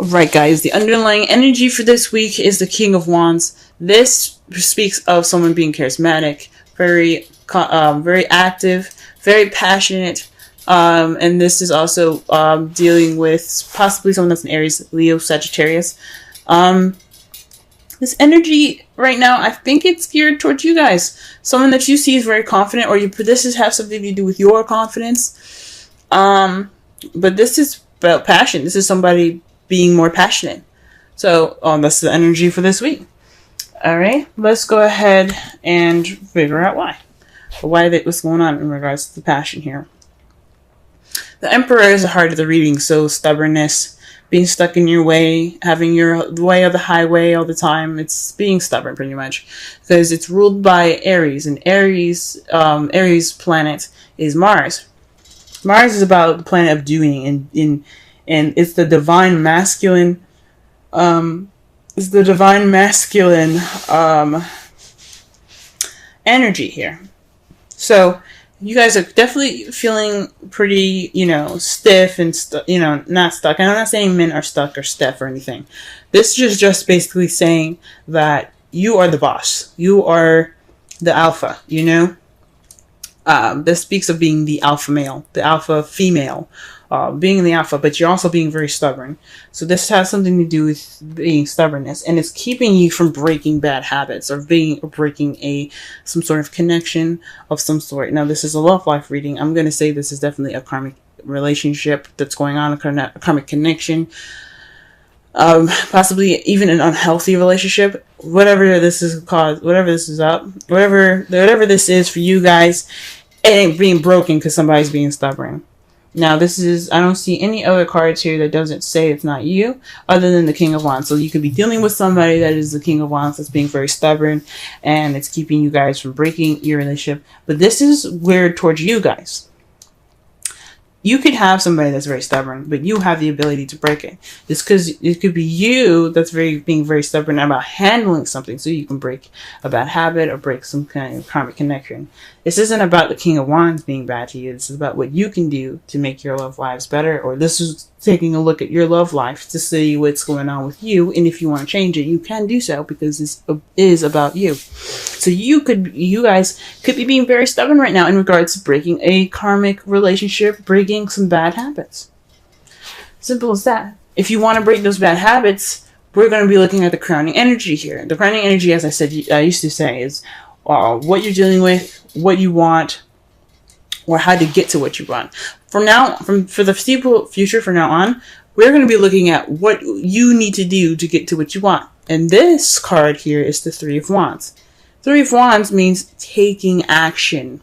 Right, guys, the underlying energy for this week is the King of Wands. This speaks of someone being charismatic, very active, very passionate, and this is also dealing with possibly someone that's an Aries, Leo, Sagittarius. This energy right now, I think it's geared towards you guys. Someone that you see is very confident, or this has something to do with your confidence. But this is about passion. This is somebody being more passionate. So, that's the energy for this week. Alright, let's go ahead and figure out why. What's going on in regards to the passion here. The Emperor is the heart of the reading, so stubbornness, being stuck in your way, having your way of the highway all the time. It's being stubborn, pretty much, because it's ruled by Aries, and Aries planet is Mars. Mars is about the planet of doing, and it's the divine masculine. Energy here. So you guys are definitely feeling pretty, stiff and not stuck. And I'm not saying men are stuck or stiff or anything. This is just basically saying that you are the boss. You are the alpha. This speaks of being the alpha male, the alpha female. Being the alpha, but you're also being very stubborn. So this has something to do with being stubbornness, and it's keeping you from breaking bad habits or breaking some sort of connection of some sort. Now, this is a love life reading. I'm going to say this is definitely a karmic relationship that's going on, a karmic connection, possibly even an unhealthy relationship. Whatever this is called, whatever this is up, whatever this is for you guys, it ain't being broken because somebody's being stubborn. Now, I don't see any other cards here that doesn't say it's not you, other than the King of Wands. So you could be dealing with somebody that is the King of Wands that's being very stubborn, and it's keeping you guys from breaking your relationship. But this is weird towards you guys. You could have somebody that's very stubborn, but you have the ability to break it. It's because it could be you that's being very stubborn about handling something, so you can break a bad habit or break some kind of karmic connection. This isn't about the King of Wands being bad to you. This is about what you can do to make your love lives better, or this is taking a look at your love life to see what's going on with you, and if you want to change it, you can do so, because this is about you. So you guys could be being very stubborn right now in regards to breaking a karmic relationship, breaking some bad habits. Simple as that. If you want to break those bad habits, we're going to be looking at the crowning energy here. The crowning energy, as I used to say, is what you're dealing with, what you want, or how to get to what you want. For the foreseeable future, from now on, we're going to be looking at what you need to do to get to what you want. And this card here is the Three of Wands. Three of Wands means taking action,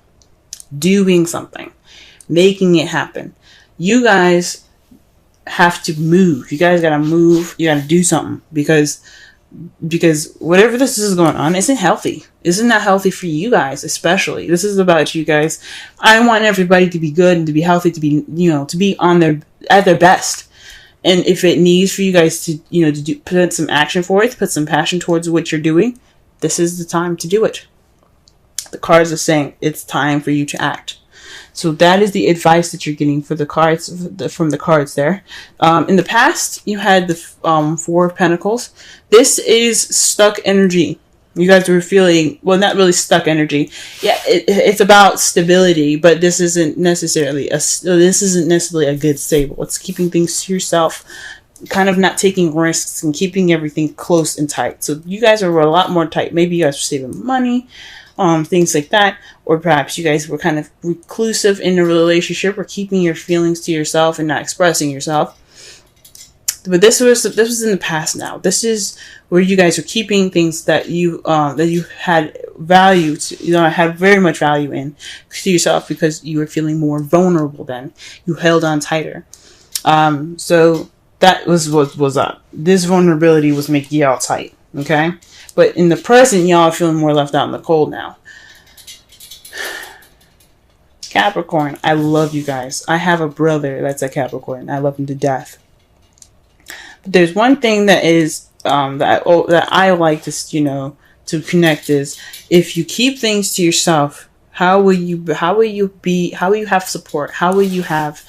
doing something, making it happen. You guys have to move. You guys gotta move. You gotta do something, because whatever this is going on isn't healthy. Isn't that healthy for you guys, especially? This is about you guys. I want everybody to be good and to be healthy, to be, to be at their best. And if it needs for you guys to, put some action for it, put some passion towards what you're doing, this is the time to do it. The cards are saying it's time for you to act. So that is the advice that you're getting for the cards, from the cards there. In the past, you had the Four of Pentacles. This is stuck energy. You guys were feeling, well, not really stuck energy. Yeah, it's about stability, but this isn't necessarily a good stable. It's keeping things to yourself, kind of not taking risks and keeping everything close and tight. So you guys are a lot more tight. Maybe you guys were saving money, things like that, or perhaps you guys were kind of reclusive in a relationship, or keeping your feelings to yourself and not expressing yourself. But this was in the past now. This is where you guys are keeping things that you had value to, had very much value in to yourself, because you were feeling more vulnerable then. You held on tighter. So that was what was up. This vulnerability was making y'all tight, okay? But in the present, y'all are feeling more left out in the cold now. Capricorn, I love you guys. I have a brother that's a Capricorn. I love him to death. But there's one thing that is that I like to connect is, if you keep things to yourself, how will you have support? How will you have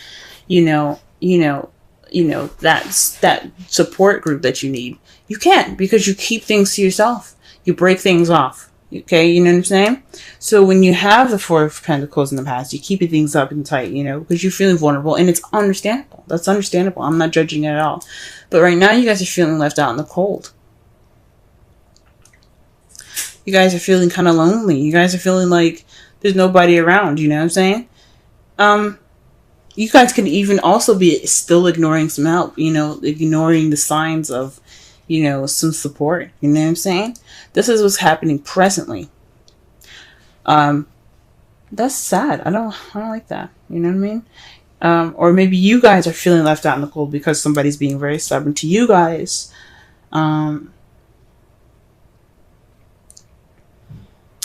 that support group that you need. You can't, because you keep things to yourself. You break things off. Okay, you know what I'm saying? So when you have the Four of Pentacles in the past, you keep things up and tight, because you're feeling vulnerable, and it's understandable. That's understandable. I'm not judging it at all. But right now, you guys are feeling left out in the cold. You guys are feeling kind of lonely. You guys are feeling like there's nobody around, you know what I'm saying? You guys could even also be still ignoring some help, ignoring the signs of, some support. You know what I'm saying? This is what's happening presently. That's sad. I don't like that. You know what I mean? Or maybe you guys are feeling left out in the cold because somebody's being very stubborn to you guys. And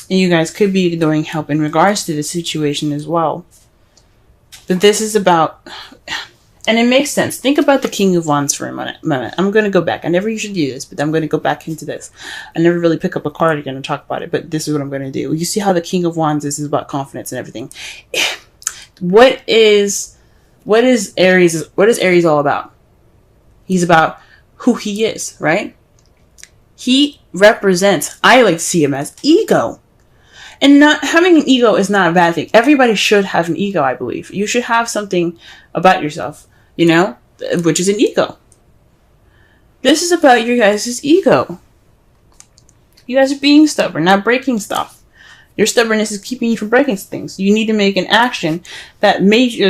you guys could be ignoring help in regards to the situation as well. But this is about, and it makes sense. Think about the King of Wands for a moment. I'm going to go back. I never usually do this, but I'm going to go back into this. I never really pick up a card again and talk about it, but this is what I'm going to do. You see how the King of Wands is about confidence and everything. What is Aries? What is Aries all about? He's about who he is, right? He represents, I like to see him as ego. And not having an ego is not a bad thing. Everybody should have an ego, I believe. You should have something about yourself, which is an ego. This is about your guys' ego. You guys are being stubborn, not breaking stuff. Your stubbornness is keeping you from breaking things. You need to make an action that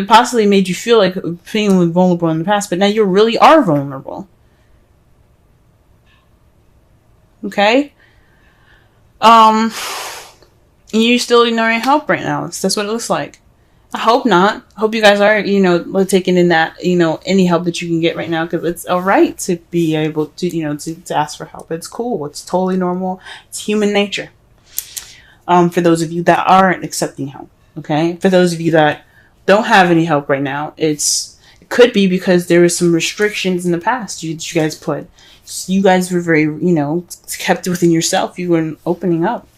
possibly made you feel like feeling vulnerable in the past, but now you really are vulnerable. Okay? You're still ignoring help right now. That's what it looks like. I hope not. I hope you guys are, taking in that, any help that you can get right now, because it's all right to be able to, to ask for help. It's cool. It's totally normal. It's human nature. For those of you that aren't accepting help, okay? For those of you that don't have any help right now, it could be because there were some restrictions in the past you guys put. So you guys were very, kept within yourself. You weren't opening up.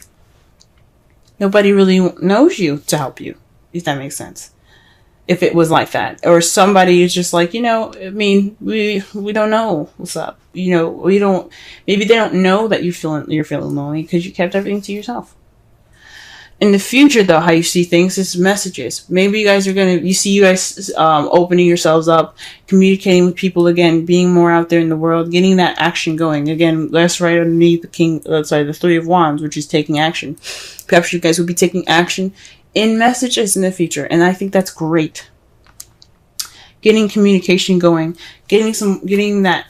Nobody really knows you to help you, if that makes sense. If it was like that. Or somebody is just like, we don't know what's up. Maybe they don't know that you're feeling lonely because you kept everything to yourself. In the future, though, how you see things is messages. Maybe you guys opening yourselves up, communicating with people again, being more out there in the world, getting that action going. Again, that's right underneath the Three of Wands, which is taking action. Perhaps you guys will be taking action in messages in the future, and I think that's great. Getting communication going, getting that,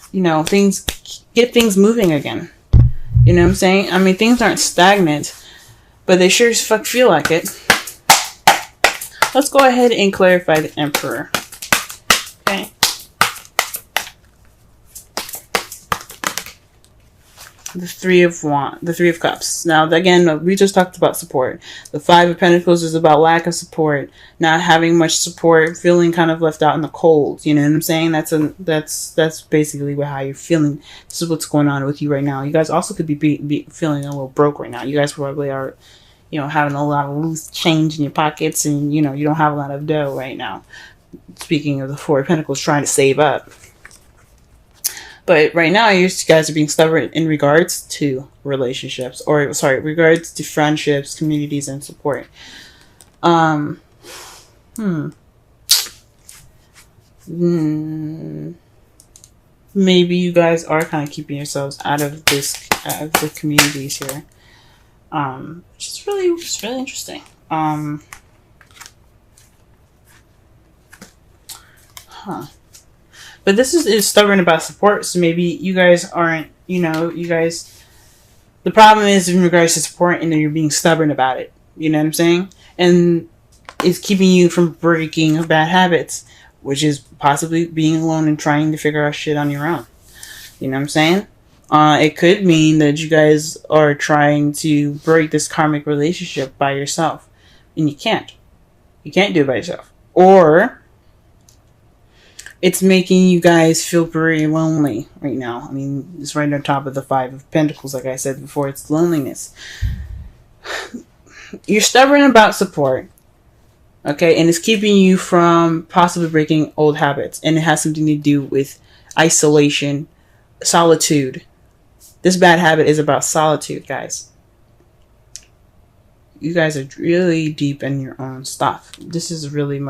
get things moving again. You know what I'm saying? I mean, things aren't stagnant, but they sure as fuck feel like it. Let's go ahead and clarify the Emperor. Okay. The Three of Cups. Now, again, we just talked about support. The Five of Pentacles is about lack of support, not having much support, feeling kind of left out in the cold. You know what I'm saying? That's basically how you're feeling. This is what's going on with you right now. You guys also could be feeling a little broke right now. You guys probably are, having a lot of loose change in your pockets, and you don't have a lot of dough right now. Speaking of the Four of Pentacles, trying to save up. But right now, you guys are being stubborn in regards to relationships, regards to friendships, communities, and support. Maybe you guys are kind of keeping yourselves out of the communities here, which is really interesting. But this is stubborn about support, so maybe you guys aren't, the problem is in regards to support, and then you're being stubborn about it. You know what I'm saying? And it's keeping you from breaking bad habits, which is possibly being alone and trying to figure out shit on your own. You know what I'm saying? It could mean that you guys are trying to break this karmic relationship by yourself, and you can't. You can't do it by yourself. Or it's making you guys feel very lonely right now. I mean, it's right on top of the Five of Pentacles, like I said before. It's loneliness. You're stubborn about support. Okay, and it's keeping you from possibly breaking old habits, and it has something to do with isolation, solitude. This bad habit is about solitude, guys. You guys are really deep in your own stuff. This is pretty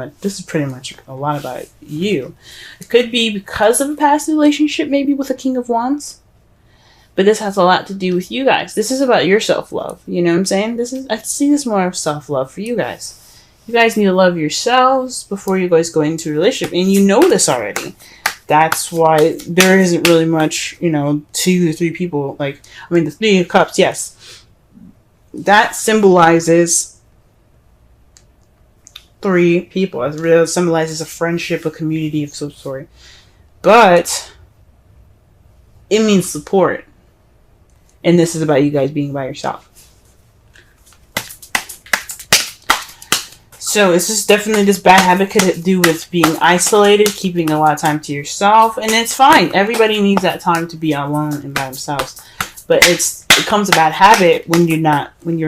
much a lot about you. It could be because of a past relationship, maybe with a King of Wands. But this has a lot to do with you guys. This is about your self-love. You know what I'm saying? I see this more of self-love for you guys. You guys need to love yourselves before you guys go into a relationship. And you know this already. That's why there isn't really much, 2 to 3 people. The 3 of Cups, yes. That symbolizes 3 people. It really symbolizes a friendship, a community of some sort. But it means support. And this is about you guys being by yourself. So it's just definitely, this bad habit could do with being isolated, keeping a lot of time to yourself, and it's fine. Everybody needs that time to be alone and by themselves. But it becomes a bad habit when you're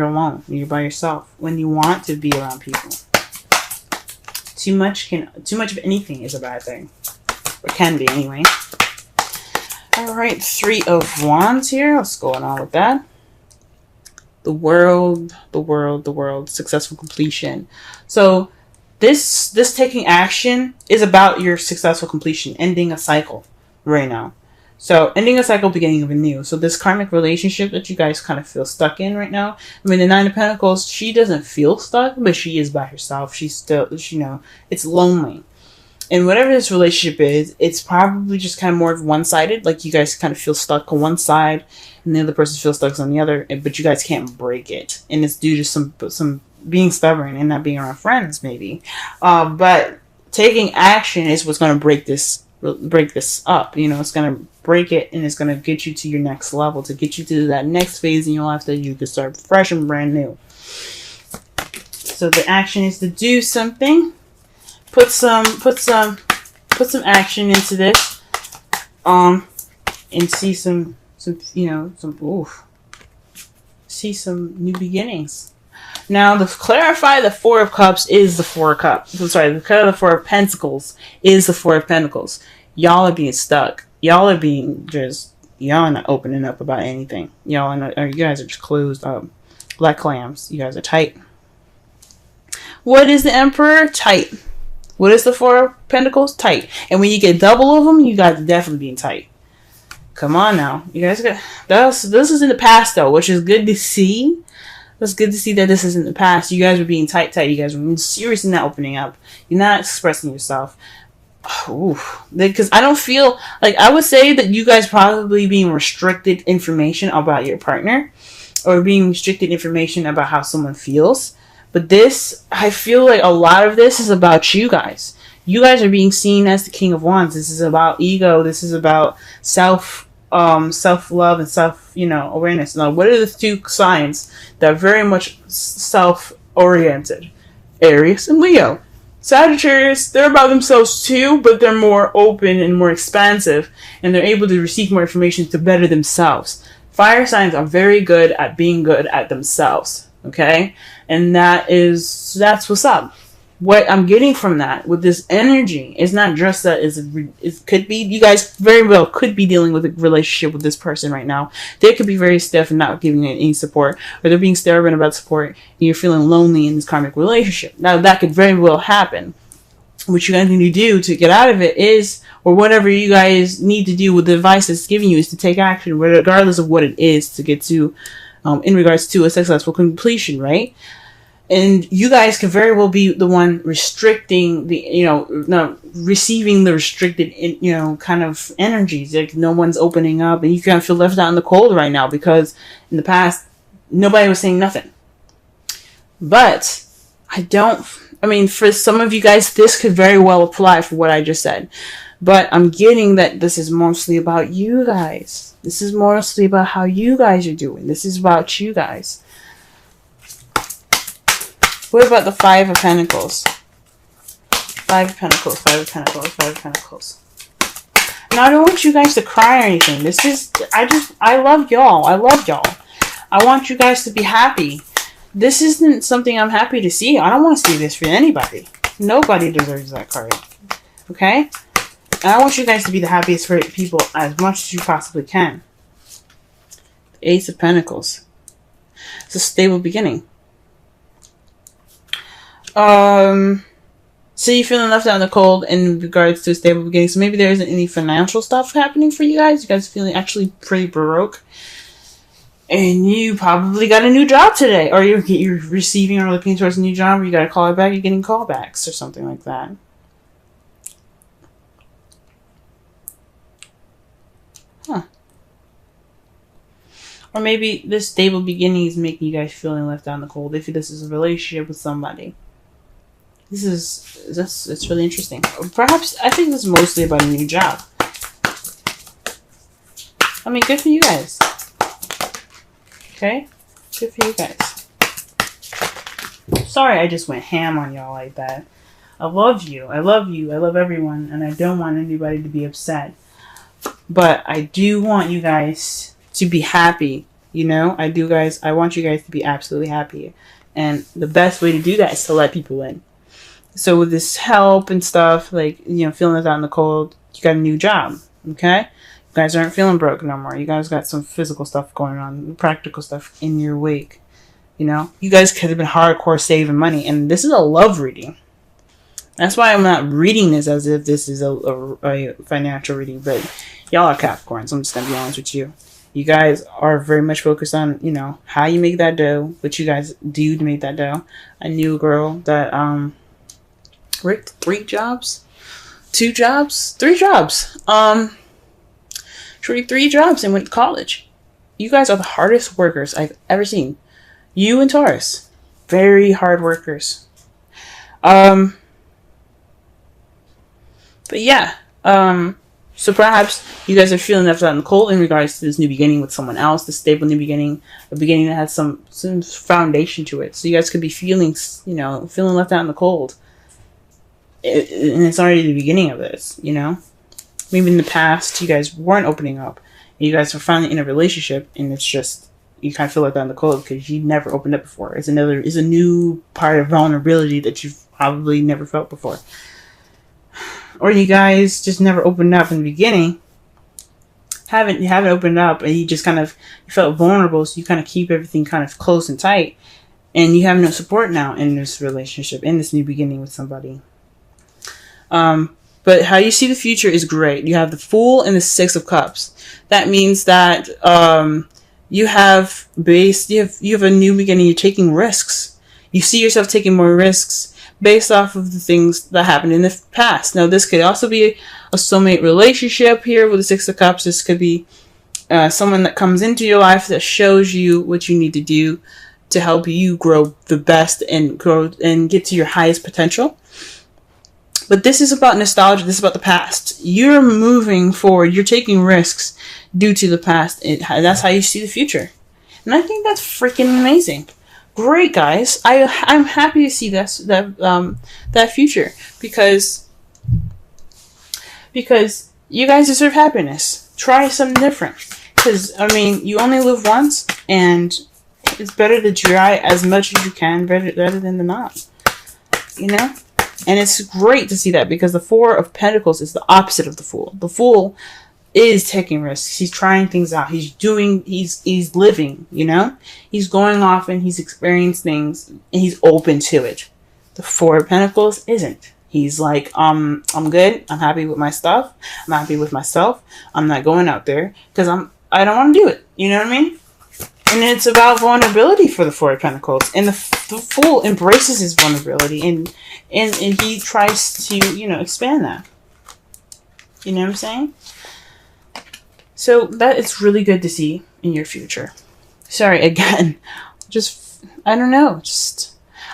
alone, when you're by yourself, when you want to be around people. Too much of anything is a bad thing. Or can be anyway. Alright, 3 of Wands here. What's going on with that? The world, successful completion. So this taking action is about your successful completion, ending a cycle right now. So ending a cycle, beginning of a new. So this karmic relationship that you guys kind of feel stuck in right now. The 9 of Pentacles, she doesn't feel stuck, but she is by herself. She's still, it's lonely. And whatever this relationship is, it's probably just kind of more of one-sided. Like you guys kind of feel stuck on one side and the other person feels stuck on the other, but you guys can't break it. And it's due to some being stubborn and not being around friends, maybe. But taking action is what's going to break this up. It's going to break it, and it's going to get you to your next level, to get you to that next phase in your life that you can start fresh and brand new. So the action is to do something. Put some action into this, and see some new beginnings. Now, to clarify, the 4 of Cups is the 4 of Cups. I'm sorry, the 4 of Pentacles is the 4 of Pentacles. Y'all are being stuck. Y'all are not opening up about anything. You guys are just closed up like clams. You guys are tight. What is the Emperor? Tight. What is the 4 of Pentacles? Tight. And when you get double of them, you guys are definitely being tight. Come on now. You guys got this is in the past though, which is good to see. It's good to see that this is in the past. You guys were being tight. You guys were seriously not opening up. You're not expressing yourself. Because I don't feel like, I would say that you guys probably being restricted information about your partner, or being restricted information about how someone feels. But this, I feel like a lot of this is about you guys. You guys are being seen as the King of Wands. This is about ego. This is about self-love and self-awareness. Now, what are the 2 signs that are very much self-oriented? Aries and Leo. Sagittarius, they're about themselves too, but they're more open and more expansive, and they're able to receive more information to better themselves. Fire signs are very good at being good at themselves. Okay? And that's what's up. What I'm getting from that with this energy is not just that it could be, you guys very well could be dealing with a relationship with this person right now. They could be very stiff and not giving you any support, or they're being stubborn about support, and you're feeling lonely in this karmic relationship. Now that could very well happen. What you guys need to do to get out of it is, or whatever you guys need to do with the advice it's giving you, is to take action regardless of what it is to get to in regards to a successful completion, right? And you guys could very well be the one restricting receiving the restricted, kind of energies. Like no one's opening up, and you kind of feel left out in the cold right now because in the past, nobody was saying nothing. But for some of you guys, this could very well apply for what I just said. But I'm getting that this is mostly about you guys. This is mostly about how you guys are doing. This is about you guys. What about the 5 of Pentacles? 5 of Pentacles, 5 of Pentacles, 5 of Pentacles. Now, I don't want you guys to cry or anything. I love y'all. I want you guys to be happy. this isn't something I'm happy to see. I don't want to see this for anybody. Nobody deserves that card. Okay? And I want you guys to be the happiest for people as much as you possibly can. The Ace of Pentacles. It's a stable beginning. So you're feeling left out in the cold in regards to a stable beginning. So maybe there isn't any financial stuff happening for you guys. You guys are feeling actually pretty broke. And you probably got a new job today. Or you're receiving or looking towards a new job. Or you got to call it back. You're getting callbacks or something like that. Huh. Or maybe this stable beginning is making you guys feeling left out in the cold. If this is a relationship with somebody. It's really interesting. Perhaps, I think this is mostly about a new job. I mean, good for you guys. Okay? Good for you guys. Sorry I just went ham on y'all like that. I love you. I love you. I love everyone. And I don't want anybody to be upset. But I do want you guys to be happy. You know? I want you guys to be absolutely happy. And the best way to do that is to let people in. So with this help and stuff, like, you know, feeling this out in the cold, you got a new job, okay? You guys aren't feeling broke no more. You guys got some physical stuff going on, practical stuff in your wake, you know? You guys could have been hardcore saving money, and this is a love reading. That's why I'm not reading this as if this is a financial reading, but y'all are Capricorns. I'm just going to be honest with you. You guys are very much focused on, you know, how you make that dough, what you guys do to make that dough. I knew a girl that, worked 3 jobs? 2 jobs? 3 jobs. She worked 3 jobs and went to college. You guys are the hardest workers I've ever seen. You and Taurus. Very hard workers. But yeah. So perhaps you guys are feeling left out in the cold in regards to this new beginning with someone else, this stable new beginning, a beginning that has some foundation to it. So you guys could be feeling, you know, feeling left out in the cold. And it's already the beginning of this, you know? Maybe in the past, you guys weren't opening up. And you guys are finally in a relationship, and it's just, you kind of feel like that in the cold because you never opened up before. It's a new part of vulnerability that you've probably never felt before. Or you guys just never opened up in the beginning. You haven't opened up, and you just kind of, you felt vulnerable, so you kind of keep everything kind of close and tight. And you have no support now in this relationship, in this new beginning with somebody. But how you see the future is great. You have the Fool and the 6 of Cups. That means that you have a new beginning. You're taking risks. You see yourself taking more risks based off of the things that happened in the past. Now, this could also be a soulmate relationship here with the 6 of Cups. This could be someone that comes into your life that shows you what you need to do to help you grow the best and grow and get to your highest potential. But this is about nostalgia. This is about the past. You're moving forward. You're taking risks due to the past. That's how you see the future. And I think that's freaking amazing. Great, guys. I'm happy to see that future because you guys deserve happiness. Try something different. Because, I mean, you only live once, and it's better to try as much as you can rather than not. You know? And it's great to see that because the 4 of Pentacles is the opposite of the Fool. The Fool is taking risks. He's trying things out. He's living, you know? He's going off and he's experiencing things and he's open to it. The 4 of Pentacles isn't. He's like, I'm good. I'm happy with my stuff. I'm happy with myself. I'm not going out there because I don't want to do it. You know what I mean? And it's about vulnerability for the 4 of Pentacles. And the Fool embraces his vulnerability and he tries to, you know, expand that. You know what I'm saying? So that is really good to see in your future. Sorry, again. I don't know.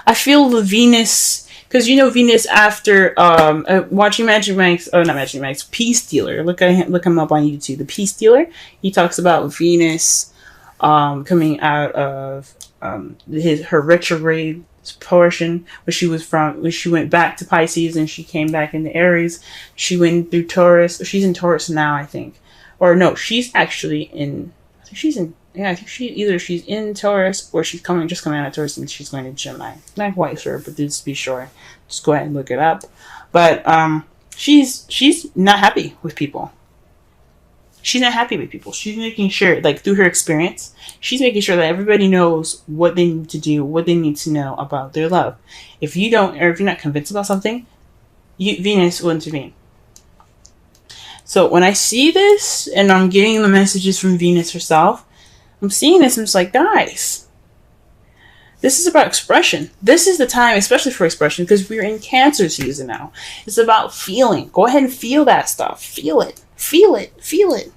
I feel the Venus, because you know Venus after watching Magic Mike's, not Magic Mike's, Peace Dealer. Look him up on YouTube. The Peace Dealer. He talks about Venus coming out of her retrograde portion where she went back to Pisces and she came back into Aries. She went through Taurus. She's in Taurus now, I think. Or no, she's actually in, I think she's in Yeah, I think she's in Taurus or she's just coming out of Taurus and she's going to Gemini. Not quite sure, but just be sure. Just go ahead and look it up. But she's not happy with people. She's not happy with people. She's making sure, like through her experience, she's making sure that everybody knows what they need to do, what they need to know about their love. If you don't, or if you're not convinced about something, Venus will intervene. So when I see this and I'm getting the messages from Venus herself, I'm seeing this and it's like, guys, this is about expression. This is the time, especially for expression, because we're in Cancer season now. It's about feeling. Go ahead and feel that stuff. Feel it. Feel it. Feel it.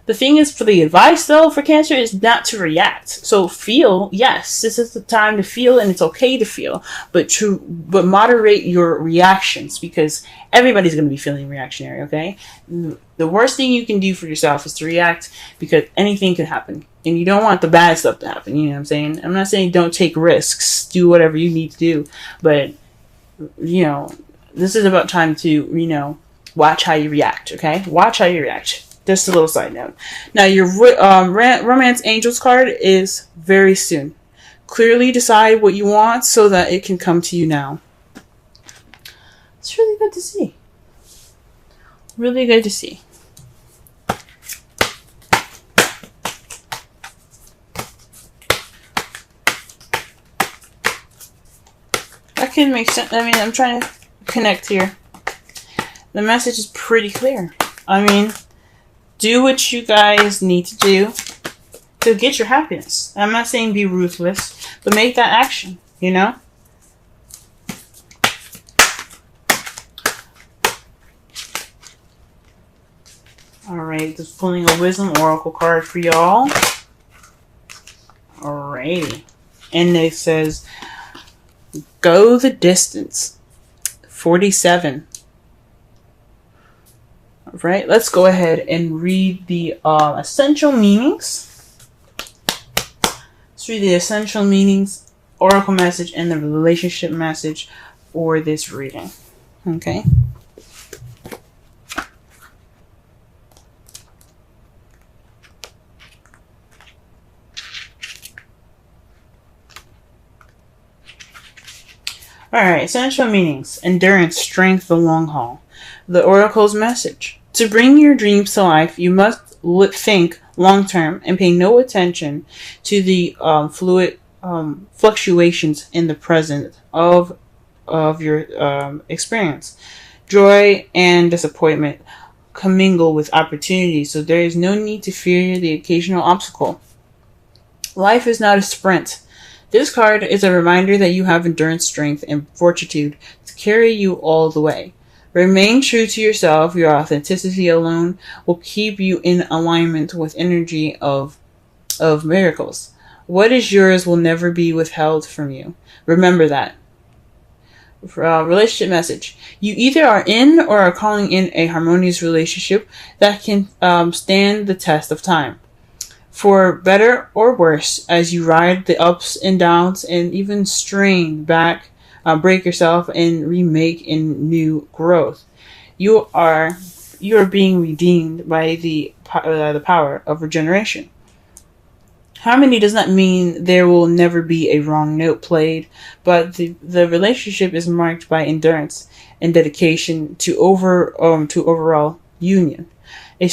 The thing is, for the advice though for Cancer is not to react. So feel, yes, this is the time to feel, and it's okay to feel, but moderate your reactions, because everybody's going to be feeling reactionary. Okay, the worst thing you can do for yourself is to react, because anything could happen, and you don't want the bad stuff to happen. You know what I'm saying? I'm not saying don't take risks, do whatever you need to do, but this is about time to watch how you react. Okay, watch how you react. Just a little side note. Now, your Romance Angels card is very soon. Clearly decide what you want so that it can come to you now. It's really good to see. Really good to see. That can make sense. I mean, I'm trying to connect here. The message is pretty clear. I mean, do what you guys need to do to get your happiness. I'm not saying be ruthless, but make that action, Alright, just pulling a Wisdom Oracle card for y'all. Alrighty. And it says, go the distance. 47. Right, let's go ahead and read the essential meanings. Let's read the essential meanings, oracle message, and the relationship message for this reading. Okay. Alright, essential meanings. Endurance, strength, the long haul. The oracle's message. To bring your dreams to life, you must think long-term and pay no attention to the fluid fluctuations in the present of your experience. Joy and disappointment commingle with opportunity, so there is no need to fear the occasional obstacle. Life is not a sprint. This card is a reminder that you have endurance, strength, and fortitude to carry you all the way. Remain true to yourself. Your authenticity alone will keep you in alignment with energy of miracles. What is yours will never be withheld from you. Remember that. Relationship message. You either are in or are calling in a harmonious relationship that can stand the test of time. For better or worse, as you ride the ups and downs and even strain back, break yourself and remake in new growth. You are being redeemed by the power of regeneration. Harmony does not mean there will never be a wrong note played, but the relationship is marked by endurance and dedication to overall union. A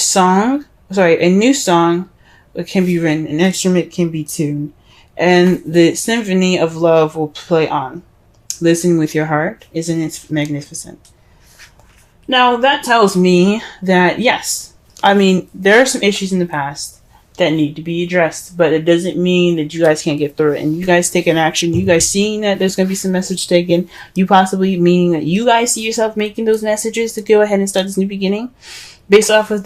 new song can be written, an instrument can be tuned, and the symphony of love will play on. Listen with your heart. Isn't it magnificent? Now, that tells me that, yes, I mean, there are some issues in the past that need to be addressed, but it doesn't mean that you guys can't get through it. And you guys taking action, you guys seeing that there's going to be some message taken, you possibly meaning that you guys see yourself making those messages to go ahead and start this new beginning, based off of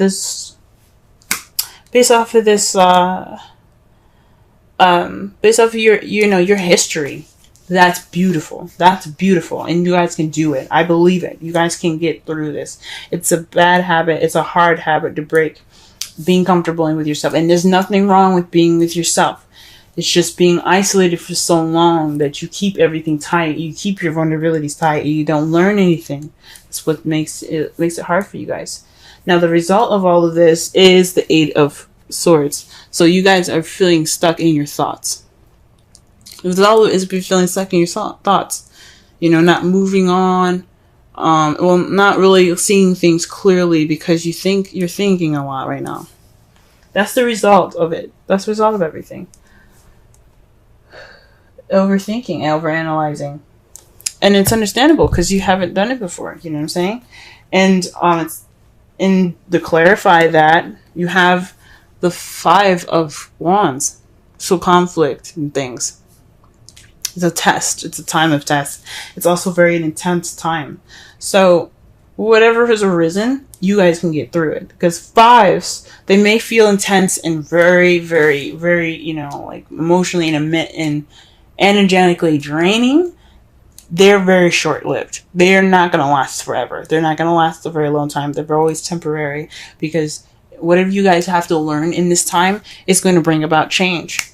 your history. That's beautiful. That's beautiful. And you guys can do it. I believe it. You guys can get through this. It's a bad habit. It's a hard habit to break. Being comfortable with yourself. And there's nothing wrong with being with yourself. It's just being isolated for so long that you keep everything tight. You keep your vulnerabilities tight. And you don't learn anything. That's what makes it hard for you guys. Now, the result of all of this is the Eight of Swords. So you guys are feeling stuck in your thoughts. It's all is feeling stuck in your thoughts. You know, not moving on. Well, not really seeing things clearly because you're thinking a lot right now. That's the result of it. That's the result of everything. Overthinking, overanalyzing. And it's understandable because you haven't done it before. You know what I'm saying? And it's in the clarify that you have the 5 of Wands. So conflict and things. It's a test. It's a time of test. It's also very an intense time. So whatever has arisen, you guys can get through it. Because 5s, they may feel intense and very, very, very, you know, like emotionally and energetically draining. They're very short-lived. They're not going to last forever. They're not going to last a very long time. They're always temporary because whatever you guys have to learn in this time is going to bring about change.